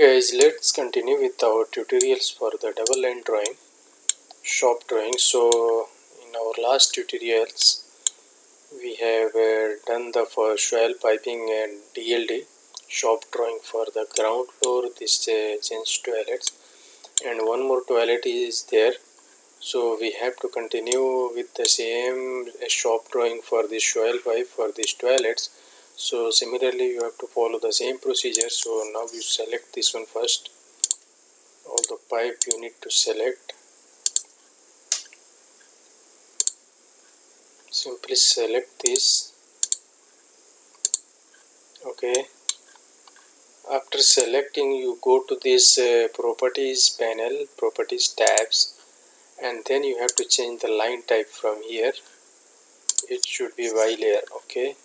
guys, let's continue with our tutorials for the double line drawing, shop drawing. So in our last tutorials we have done the for swell piping and DLD shop drawing for the ground floor, this gents toilets, and one more toilet is there. So we have to continue with the same shop drawing for the swell pipe for these toilets. So similarly you have to follow the same procedure. So now you select this one first. All the pipe you need to select. Simply select this. Okay, after selecting you go to this properties panel, properties tabs, and then you have to change the line type from here. It should be Y layer. Okay,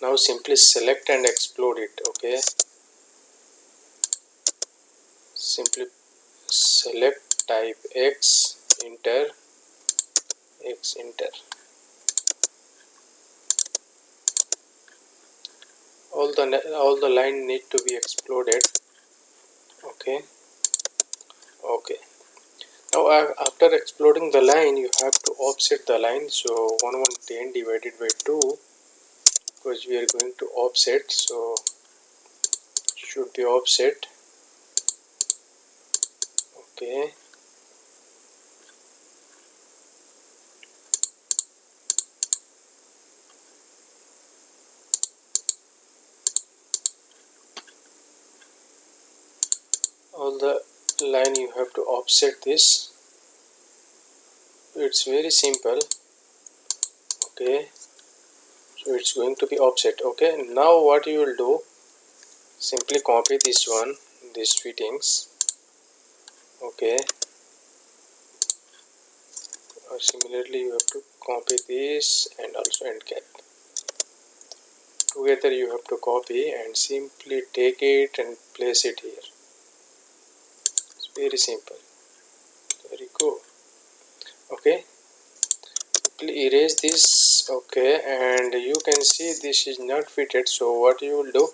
now simply select and explode it. Okay, simply select type X, enter, X, enter. All the line need to be exploded. Okay, okay. Now after exploding the line you have to offset the line. So 1110 divided by 2, because we are going to offset, so should be offset. Okay, all the line you have to offset this. It's very simple. Okay, so it's going to be offset. Okay, now what you will do, simply copy this one, these fittings. Okay, or similarly you have to copy this and also end cap. Together you have to copy and simply take it and place it here. It's very simple. Very cool. Okay, simply erase this. Okay, and you can see this is not fitted. So what you will do,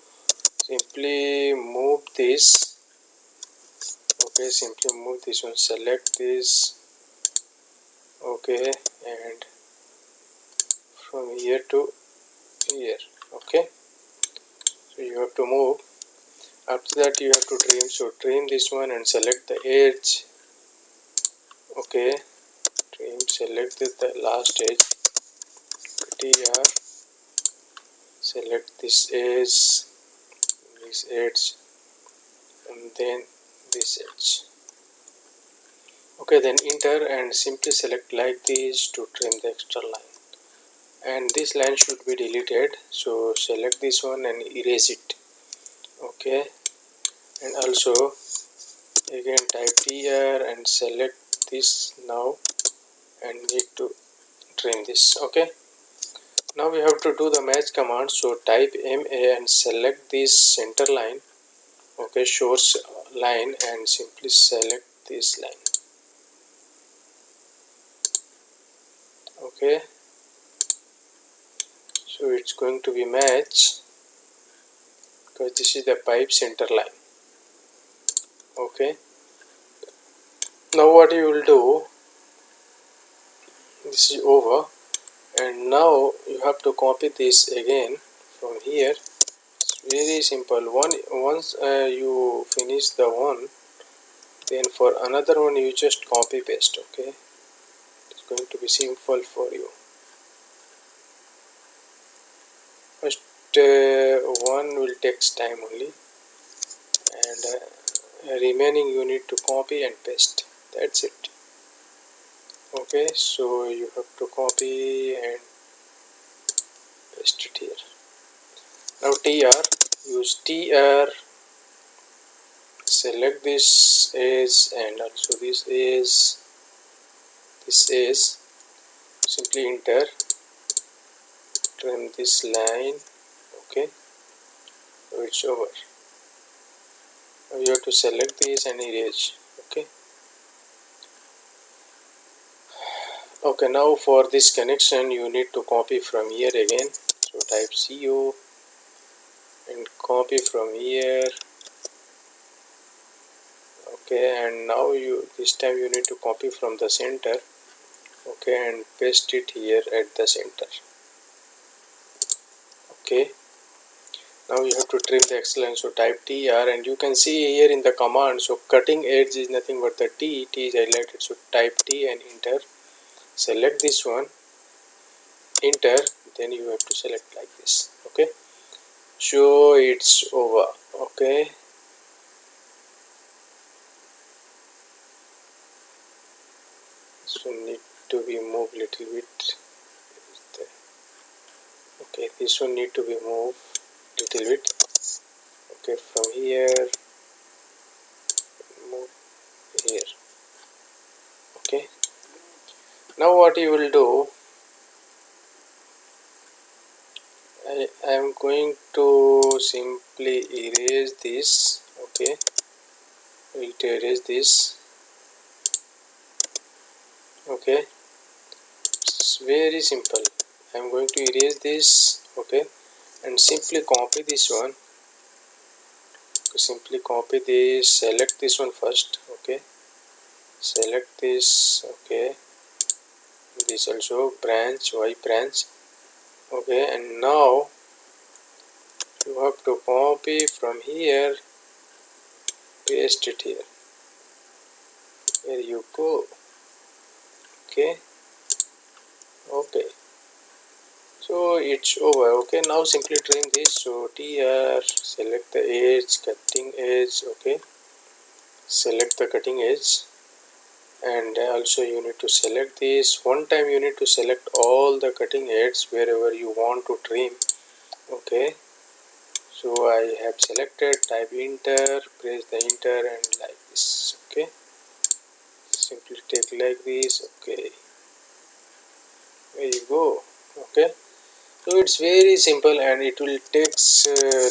simply move this. Okay, simply move this one, select this. Okay, and from here to here. Okay, so you have to move. After that you have to trim. So trim this one and select the edge. Okay, trim, select the last edge. TR, select this edge, and then this edge. Okay, then enter and simply select like this to trim the extra line. And this line should be deleted. So select this one and erase it. Okay, and also again type TR and select this now and need to trim this. Okay, now we have to do the match command. So type MA and select this center line. Okay, source line, and simply select this line. Okay, so it's going to be match because this is the pipe center line. Okay, now what you will do, this is over, and now you have to copy this again from here. It's very simple. Once you finish the one, then for another one you just copy paste. Okay, it's going to be simple for you. First one will take time only, and remaining you need to copy and paste. That's it. Okay, so you have to copy and paste it here. Now TR, use TR, select this edge and also this edge, simply enter, trim this line. Okay, so it's over. Now you have to select this and erase. Okay, okay, now for this connection you need to copy from here again. So type CO and copy from here Okay, and now this time you need to copy from the center, okay, and paste it here at the center. Okay, now you have to trim the X line, so type TR, and you can see here in the command, so cutting edge is nothing but the T is highlighted, so type T and enter. Select this one, enter, then you have to select like this. Okay, so it's over. Okay, so need to be moved little bit. Okay, this one need to be moved little bit. Okay, from here move here. Okay, now what you will do, I am going to simply erase this. Okay, we'll erase this. Okay, it's very simple. I am going to erase this. Okay, and simply copy this one. Simply copy this, select this one first. Okay, select this. Okay, this also branch, Y branch. Okay, and now you have to copy from here, paste it here. Here you go. Okay, okay, so it's over. Okay, now simply trim this. So TR, select the edge, cutting edge. Okay, select the cutting edge, and also you need to select this. One time you need to select all the cutting edges wherever you want to trim. Okay, so I have selected, type enter, press the enter, and like this. Okay, simply take like this. Okay, there you go. Okay, so it's very simple and it will take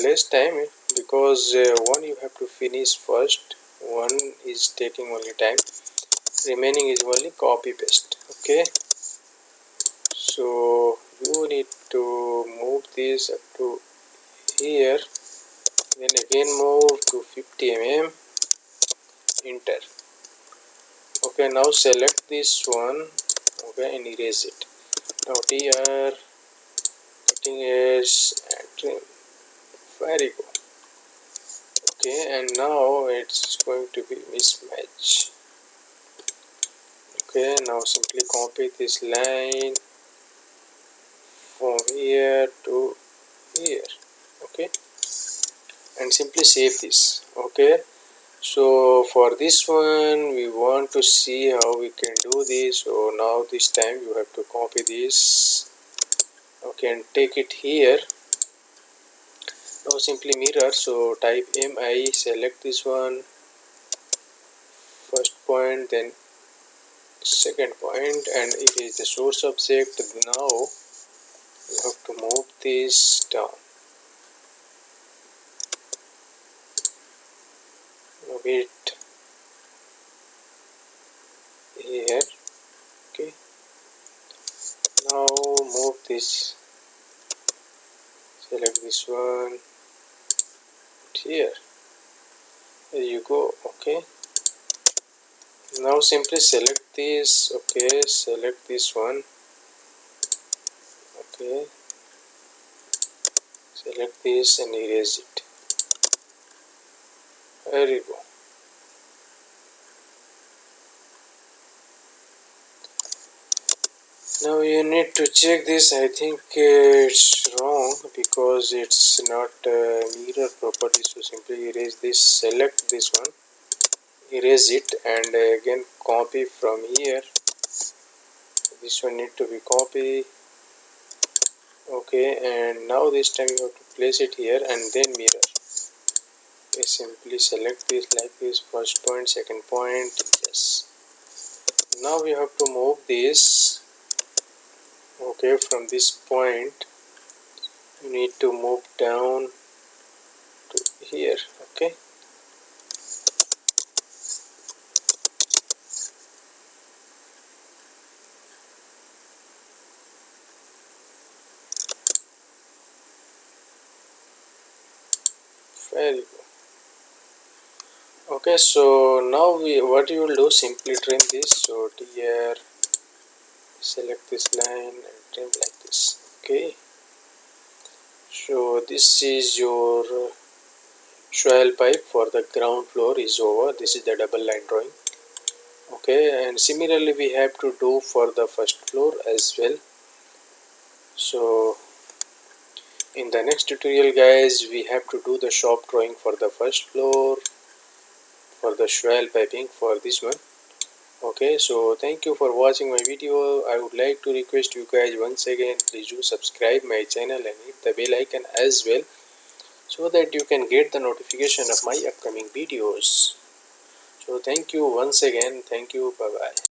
less time, because one you have to finish first, one is taking only time, remaining is only copy paste. Okay, so you need to move this up to here, then again move to 50 mm, enter. Okay, now select this one. Okay, and erase it. Now TR, cutting edge, and trim. Very good. Okay, and now it's going to be mismatch. Okay, now simply copy this line from here to here. Okay, and simply save this. Okay, so for this one we want to see how we can do this. So now this time you have to copy this. Okay, and take it here. Now simply mirror, so type MI, select this one, first point, then second point, and it is the source object. Now you have to move this down, move it here. Okay, now move this, select this one here. There you go. Okay, now simply select this. Okay, select this one. Okay, select this and erase it. There you go. Now you need to check this. I think it's wrong because it's not mirror property. So simply erase this, select this one, erase it, and again copy from here. This one need to be copy. Okay, and now this time you have to place it here and then mirror. Okay, simply select this like this, first point, second point. Yes. Now we have to move this. Okay, from this point you need to move down to here. Okay, very good. Okay, so now what you will do, simply trim this. So here select this line and trim like this. Okay, so this is your swell pipe for the ground floor is over. This is the double line drawing. Okay, and similarly we have to do for the first floor as well. So in the next tutorial guys, we have to do the shop drawing for the first floor for the swell piping for this one. Okay, so thank you for watching my video. I would like to request you guys once again, please do subscribe my channel and hit the bell icon as well, so that you can get the notification of my upcoming videos. So thank you once again. Thank you. Bye bye.